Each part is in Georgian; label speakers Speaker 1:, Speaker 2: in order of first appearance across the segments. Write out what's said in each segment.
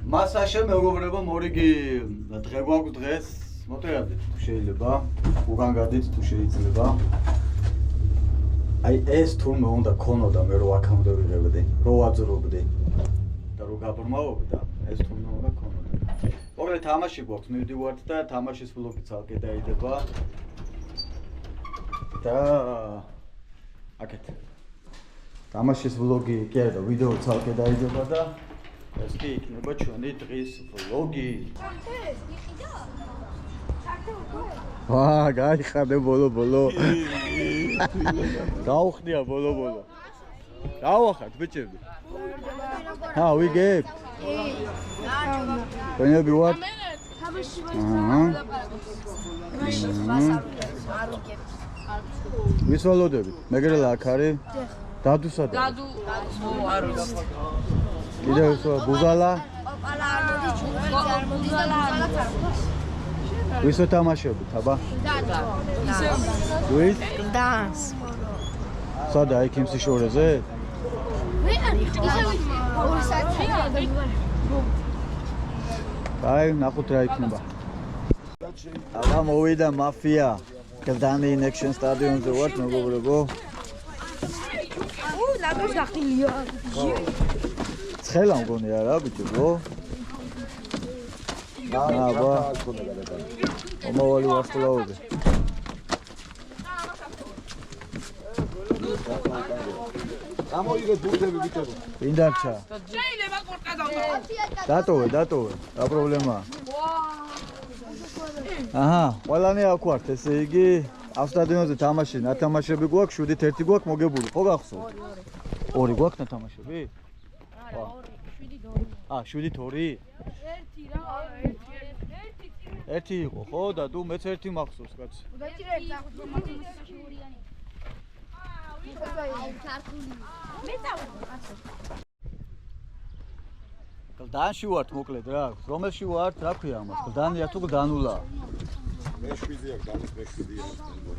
Speaker 1: მასაშე მეგობრებო მორიგი დღე გვაქვს დღეს მოწერადით თუ შეიძლება უკან გადით თუ შეიძლება აი ეს თურმე უნდა ქონოდა მე რო აქამდე ვიღებდი რო ვაძრობდი და რო გაბრმავობდა ეს თურმე უნდა ქონოდა მოკლედ თამაში გვაქვს მივდივართ და თამაშის ვლოგი ცალკე დაიდება და აკეთ თამაშის ვლოგი კი არა ვიდეო ცალკე დაიდება და ეს კი იქნება ჩვენი დღის ვლოგი გაიხადე ბოლო გავხდია ბოლო გავახართ ბიჭები ვიგებ ვენები ვარ ვის ვალოდები მეგრელა აქ არის დადუსა დადუ არ ვიცი კიდე ბუზალა ვისო თამაშობთ აბა ვის დანს სადა იქ იმ სიშორეზე აი ნახოთ რა იქნება აბა მოვიდა მაფია გლდანი ინექშენ სტადიონზე ვართ მეგობრებო ლაგოს გახილია ცხელა მგონი არა ბიჭო აბა მომავალი ვარსკვლავები გამოიგეთ ბურთები ბიჭებო ვინ დარჩა შეიძლება კორტა დატოვე რა პრობლემაა აჰა ყველანი აქ ვართ ესე იგი ამ სტადიონზე თამაში ნათამაშები გვაქვს 7-1 გვაქვს მოგებული ხო გახსოვთ 2 გვაქვს ნათამაშები არა 7-2 1 იყო ხო და თუ მეც 1 მახსოვს კაცი გლდანში ვართ მოკლედ რა რომელში ვართ რა ქვია ამას გლდანია თუ გლდანულა მეშვიდეა გლდანის მეშვიდეა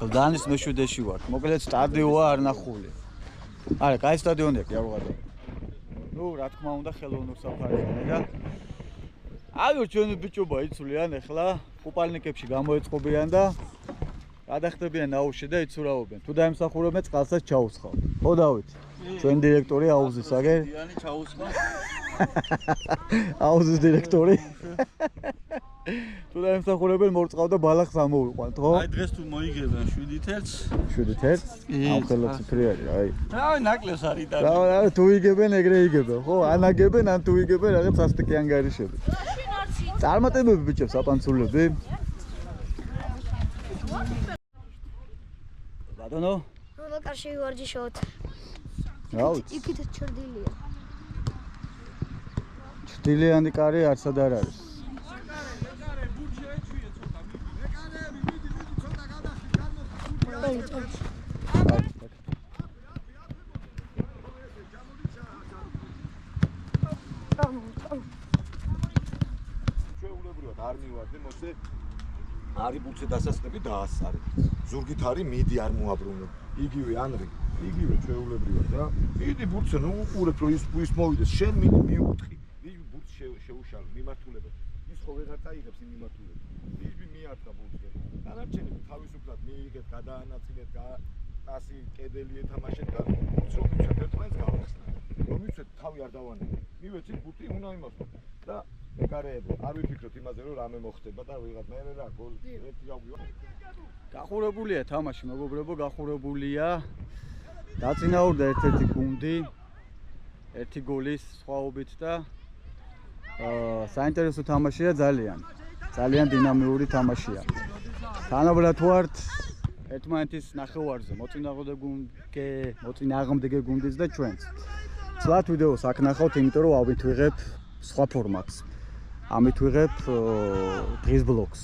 Speaker 1: გლდანის მეშვიდეში ვართ მოკლედ სტადიონა არ ნახული არა კაი სტადიონია კი არ ვღადე ნუ რა თქმა უნდა ხელოვნურ საფარია და აი ჩვენი ბიჭობა იცვლიან ახლა კუპალნიკებში გამოეწყობიან და გადახდებიან აუზში და იცურავობენ თუ დაემსახურებენ წყალსაც ჩაუსხავთ ხო დავით ჩვენი დირექტორი აუზის აგერ დიანი ჩაუსხა აუზის დირექტორი თუ დაემსახურებენ მორწყავ და ბალახს ამოვიყვანთ ხო
Speaker 2: აი დღეს თუ მოიგებენ
Speaker 1: 7-1 ამ ხელმწიფრი არის აი
Speaker 2: რავი ნაკლებს არის და
Speaker 1: რა თუ იგებენ ეგრე იგებენ ხო ანაგებენ ან თუ იგებენ რაღაც ასტიკი ანგარიშები წარმატებები ბიჭებს აპანცულები ბატონო
Speaker 3: რომელ კარში ვარჯიშობთ
Speaker 1: რა ვიცი
Speaker 3: იქით ჩრდილია
Speaker 1: ჩრდილიანი კარი არცად არ არის
Speaker 4: არ მივარდე მოსე არი ბუცე დასასწრები დაასწარი ზურგით არის მიდი არ მოაბრუნებ იგივე ანრი იგივე ჩვეულებრივად და მიდი ბუცე ნუ უყურებ რომ ის მოვიდეს შენ მიდი მიუთხი ის ბუცე შეუშალ მიმართულებად ის ხო ვეღარ წაიღებს იმ მიმართულებას ის მიარტყა ბუცე დანარჩენები თავისუფლად მიიღეთ გადაანაწილეთ ასი კედელი ეთამაშეთ და ბუცე რომ მიცეთ ერთმანეთს გავახსნა რომ მიცეთ თავი არ დავანებო მივეცით ბუთი უნდა იმასო და მეკარეებო არ ვიფიქროთ იმაზე რომ რამე მოხდება და ვიღაც მე რა გოლ ერთი გავგვივა
Speaker 1: გახურებულია თამაში მეგობრებო გახურებულია დაწინაურდა ერთ-ერთი გუნდი ერთი გოლის სხვაობით და საინტერესო თამაშია ძალიან დინამიური თამაშია თანაბრად ვართ ერთმანეთის ნახევარზე მოწინააღმდეგე გუნდის და ჩვენც ცლად ვიდეოს აქ ნახავთ იმიტომ რომ ამით ვიღებ სხვა ფორმატს ამით ვიღებ დღის ბლოგს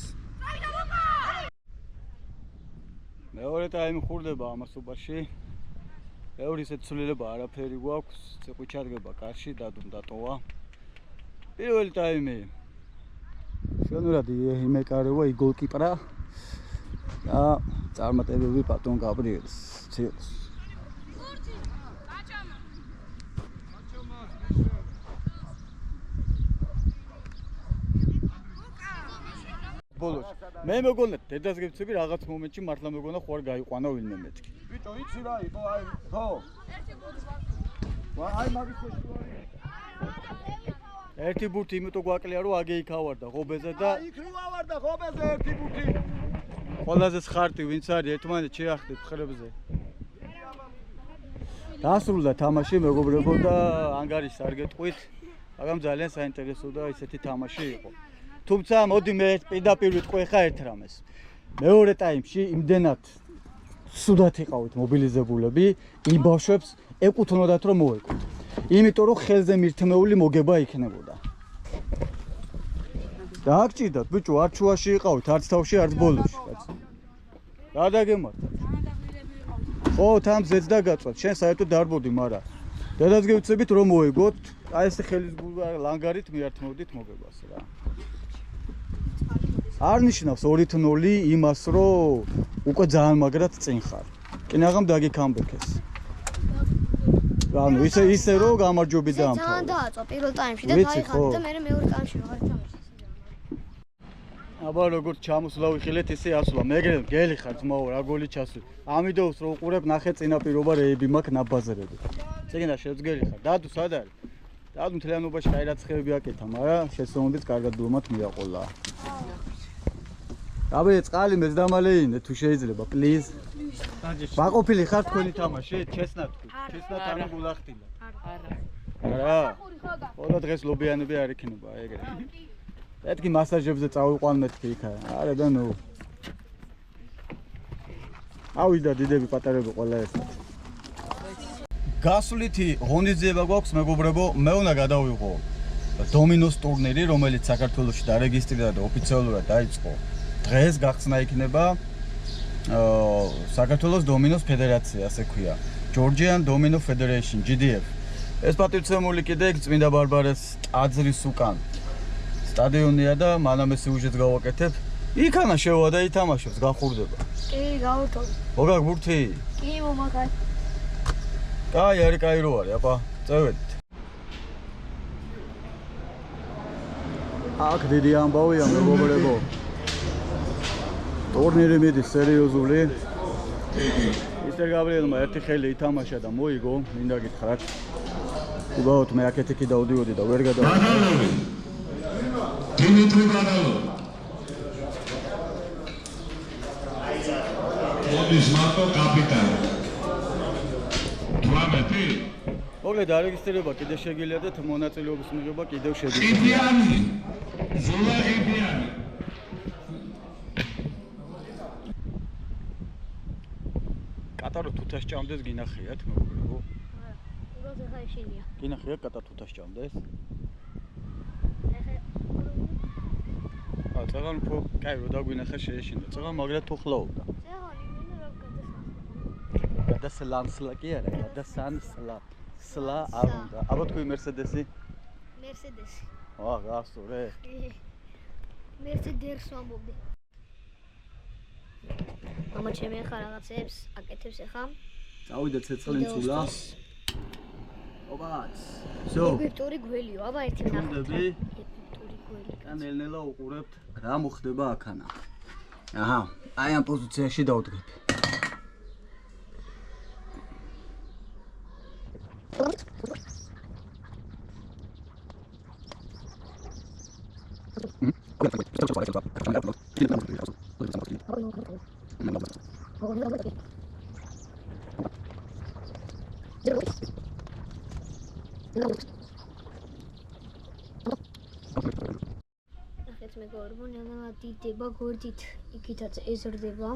Speaker 1: მეორე ტაიმი ხურდება ამასობაში ბევრი ისეთ ცვლილება არაფერი გვაქვს ციყვი ჩადგება კარში დატოვა პირველი ტაიმი შენურად იმეკარევა იგოლკიპრა და წარმატებები ბატონ გაბრიელს ცილს მე მეგონა დედას გეცები რაღაც მომენტში მართლა მეგონა ხوار გაიყვანა ვინმე მეთქი.
Speaker 4: ბიჭო, იცი რა იყო აი, ხო? აი მაგის ფესტივალი.
Speaker 1: ერთი ბურთი იმიტომ გვაკლია რომ აგე იქ ავარდა ღობეზე და
Speaker 4: იქ რო ავარდა ღობეზე ერთი ბურთი.
Speaker 1: ყველაზე ხარტი ვინც არის ერთმანეთს შეახდით ხრებზე. დასრულდა თამაში მეგობრებო და ანგარიშს არ გეტყვით, მაგრამ ძალიან საინტერესო და ისეთი თამაში იყო. თუმცა მოდი მე პირდაპირ ვიტყვი ხა ერთ რამეს. მეორე ტაიმში იმდენად სუდათ იყავით მობილიზებულები, იმ ბავშვებს ეკუთვნოდათ რომ მოეკოთ. იმიტომ რომ ხელზე მირთმეული მოგება იქნებოდა. დააგჭირდათ ბიჭო, არც შუაში იყავით, არც თავში, არც ბოლოში, კაცო. რა დაგემართა? ხო, თამზეც დაგაწვათ, შენ საერთოდ დარბოდი, მაგრამ დედას გევცებით რომ მოეგოთ, აი ეს ხელის ლანგარით მიართმევდით მოგებას რა. არ ნიშნავს 2-0 იმას, რომ უკვე ძალიან მაგრად წინ ხარ. კინაღამ დაგიქამბექეს. ანუ ისე რომ გამარჯვები დაამთავრა.
Speaker 3: ძალიან დააწვა პირველ ტაიმში და დაიხარდა და მე მეორე ტაიმში ვაღარ თამაშის.
Speaker 1: აბა როგორც ჩამოსვლა ვიხილეთ ისე ასვლა. მეგრე გელი ხარ ძმაო, რა გოლი ჩასვი. ამიდოოს რო უყურებ ნახე წინა პირობა რეები მაქვს ნაბაზერები. წიგნა შევძგელი ხარ. დადუ სად არის? დადუ მთლიანობაში კაი რაცხები აკეთა, მაგრამ შესაძლოა კარგად ბლომად მიაყოლა. აბა წყალი მეძდამალეინე თუ შეიძლება, პლიზ. მაყოფილი ხარ თქვენი თამაში? ჩესნათ თქვი. ჩესნათ ანუ გულახტილა. არა. ყველა დღეს ლობიანები არ იქნება ეგრე. მეთქი მასაჟებზე წავიყვან მეთქი იქა. არა და ნუ. ავიდა დიდები პატარები ყველა ერთად. გასვლითი ღონისძიება გვაქვს მეგობრებო, მე უნდა გადავიღო დომინოს ტურნირი, რომელიც საქართველოში დარეგისტრირდა და ოფიციალურად დაიწყო. დღეს გახსნა იქნება საქართველოს დომინოს ფედერაცია, ასე ქვია. Georgian Domino Federation, GDF. ეს პატივცემული კიდე წმინდა ბარბარეს ტაძრის უკან. სტადიონია და მანამ ეს სიუჟეტს გავაკეთებ. იქანა შევა და ითამაშებს, გახურდება.
Speaker 3: კი, გავუთოვ.
Speaker 1: მოგაგ ბურთი?
Speaker 3: კი, მომაგარ.
Speaker 1: კაი, არის კაი რო არის, აბა, წევედით. აქ დიდი ამბავია მეგობრებო. ტურნირი მიდის სერიოზული. მისტერ გაბრიელმა ერთი ხელი ითამაშა და მოიგო, მინდა გითხრათ. უბრალოდ მე აქეთ იქ დავდიოდი და ვერ გადავედი.
Speaker 5: Dimitri Badalov. Modis Marco Capitan. 18.
Speaker 1: მოკლედ დარეგისტრირება კიდე შეგიძლია და მონაწილეობის მიღება კიდევ შეგვიძლია.
Speaker 5: Qibiyani. Zula Qibiyani.
Speaker 1: კატარო თუთას ჭამდეს გინახიათ მეგობრებო.
Speaker 3: უბრალოდ ხა შეინია.
Speaker 1: გინახიათ კატა თუთას ჭამდეს. წაღან უფრო კაი რო დაგვინახა შეეშინდა. წაღან მაგრად თუ ხლაობდა.
Speaker 3: წაღანი მინდა რა გადასახა.
Speaker 1: გადასლანსლა კი არა, გადასანსლა. სლა არ უნდა. აბა თქვი მერსედესი?
Speaker 3: მერსედესი.
Speaker 1: გასწორე.
Speaker 3: მერსედერს ვამბობდი. მამა ჩემი ახლა რაღაცებს აკეთებს ახლა.
Speaker 1: წავიდა ცეცხლინწულა. ობაც. всё.
Speaker 3: ეგვიპტური გველიო, აბა ერთი ნახე.
Speaker 1: გუნდები?
Speaker 3: ეგვიპტური გველი.
Speaker 1: კანელნელა უყურებთ რა მოხდება აქანა. აჰა, აი ამ პოზიციაში დავდგები.
Speaker 3: ნახეთ მეგობრებო, ნელა დიდება გვერდით იქითაც ეზრდება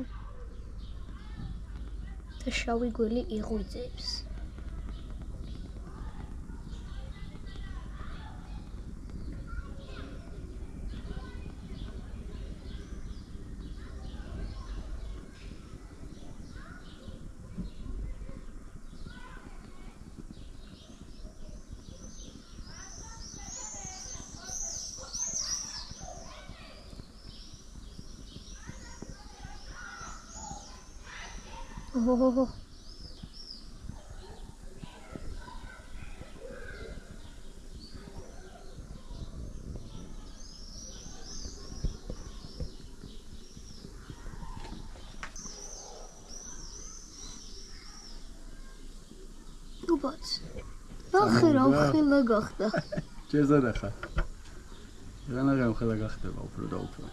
Speaker 3: და შავი გველი იღვიძებს. ოჰო. უბაც. ახლა ხელა გახდა.
Speaker 1: ჯერზარა ხარ. რანაღამ ხელა გახდება უფრო და უფრო.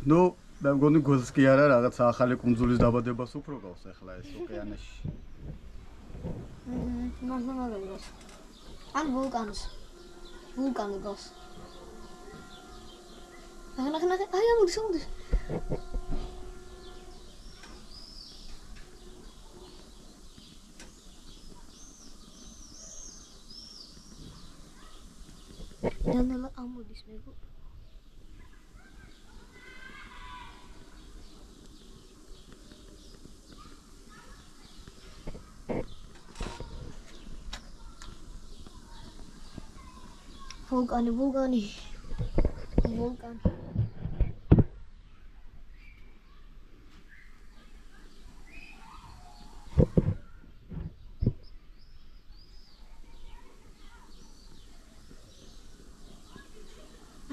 Speaker 1: ნუ მე მგონი გულს კი არა რაღაცა ახალი კუნძულის დაბადებას უფრო გავს ახლა ეს ოკეანეში.
Speaker 3: მაგალითად. ან ვულკანს გავს. ნახე, აი ამოდის. დანალა ამოდის მეგო. ვულკანი.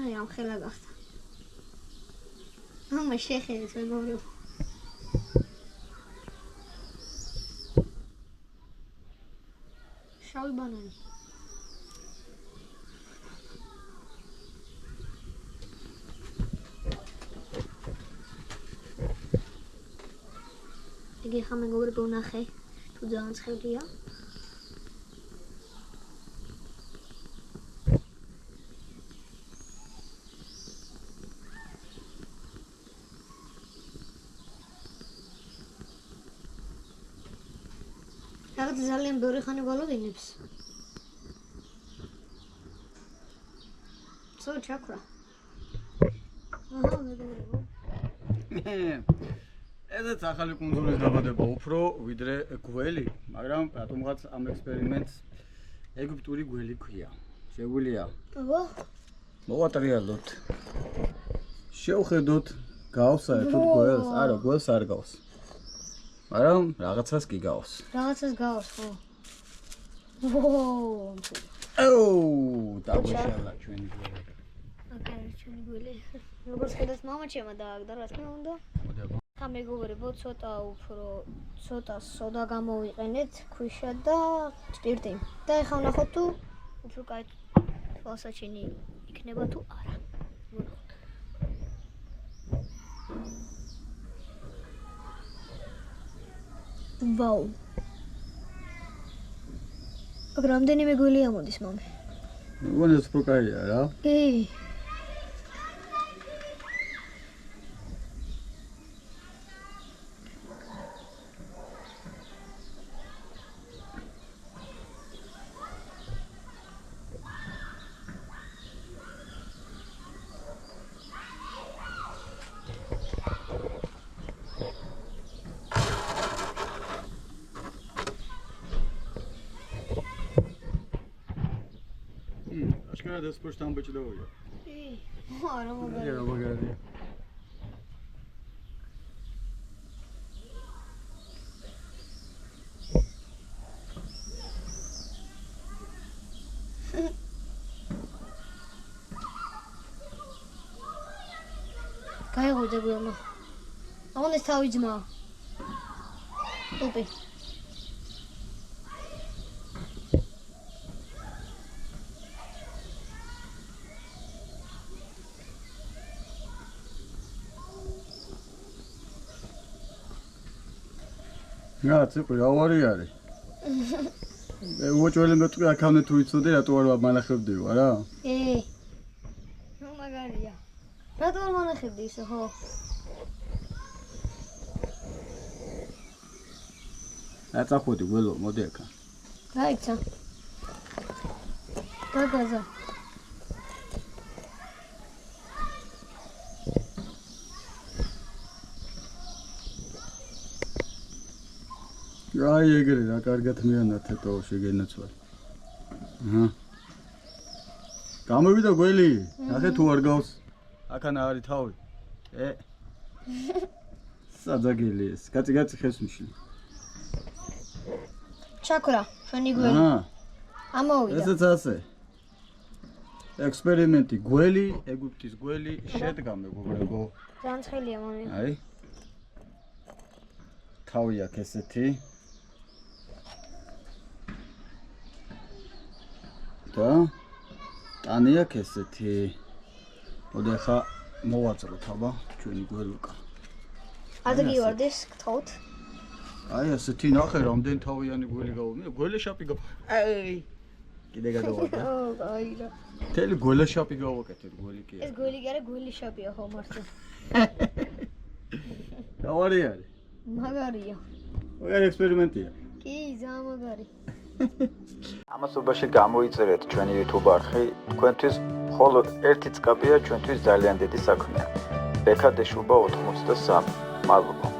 Speaker 3: აი ამ ხელა გახდა. მამა შეხედეთ მეგობრებო. შავი ბანანი. იგი ხა მეგობრებო ნახე, თუ ძალიან ცხელია. რაღაც ძალიან ბევრი ხანი გვალოდინებს. ჩაქრა. აჰა, მეგობრებო.
Speaker 1: ესეც ახალი კუნძულის დაბადება უფრო ვიდრე გველი, მაგრამ რატომღაც ამ ექსპერიმენტს ეგვიპტური გველი ქვია. შეგვიძლია მოვატრიალოთ. შევხედოთ, გავს საერთოდ გველს? არა, გველს არ გავს. მაგრამ რაღაცას კი გავს.
Speaker 3: ხო.
Speaker 1: დაგვეშალა ჩვენი გველი.
Speaker 3: ჩვენი გველი. როგორც ხედავთ, მამა ჩემმა დააგდა, რა თქმა უნდა. ხა მეგობრებო, ცოტა სოდა გამოვიყენეთ, ქვიშა და ჭირტი. და ეხლა ვნახოთ თუ უფრო კაი თვალსაჩინი იქნება თუ არა. ვაუ. რამდენიმე გველი ამოდის მამე?
Speaker 1: მგონი ეს უფრო კაია რა. Ashkara das push tam bechdo hoya.
Speaker 3: არა მაგარია.
Speaker 1: მაგარია.
Speaker 3: გაიგოძე გულმა. აღონეს თავი ძმა. ოპი.
Speaker 1: რა ციპრი ავარი არის. უოჭველი მეტყვი აქამდე თუ იცოდე რატო არ მანახებდიო არა?
Speaker 3: ნუ მაგარია. რატო არ მანახებდი ისე ხო?
Speaker 1: აწახოდი გველო მოდი აქა.
Speaker 3: გაიქცა. გაგაზა.
Speaker 1: აი ეგრე რა კარგად მიანათეთო შეგენაცვალ. აჰა. გამოვიდა გველი. ნახე თუ არ გავს. აქანა არის თავი. საძაგელი ეს. კაცი ხეს მიშლი.
Speaker 3: ჩაქრა, შენი გველი.
Speaker 1: აჰა.
Speaker 3: ამოვიდა.
Speaker 1: ესეც ასე. ექსპერიმენტი გველი, ეგვიპტის გველი შედგა მეგობრებო.
Speaker 3: ძალიან ცხელია მამე.
Speaker 1: აი. თავი აქვს ესეთი. და ტანი აქვს ესეთი. მოდი ახლა მოვაწროთ აბა ჩვენი გველუკა.
Speaker 3: ადრე ვარდეს გთხოვთ.
Speaker 1: აი ასეთი ნახე რამდენი თავიანი გველი გავუმე. გველეშაპი აი კიდე გადავარდა.
Speaker 3: აი რა.
Speaker 1: თელი გველეშაპი გავაკეთეთ გველი კი
Speaker 3: ეს გველი კი არა, გველი შაპია ხო მართლა.
Speaker 1: დავარი არის.
Speaker 3: მაგარია.
Speaker 1: ოღონდ ექსპერიმენტია.
Speaker 3: კი, ძალიან მაგარი.
Speaker 1: ამასობაში გამოიწერეთ ჩვენი YouTube არხი. თქვენთვის მხოლოდ ერთი წკაპია ჩვენთვის ძალიან დიდი საქმეა. ბექადეშობა 83. მადლობა.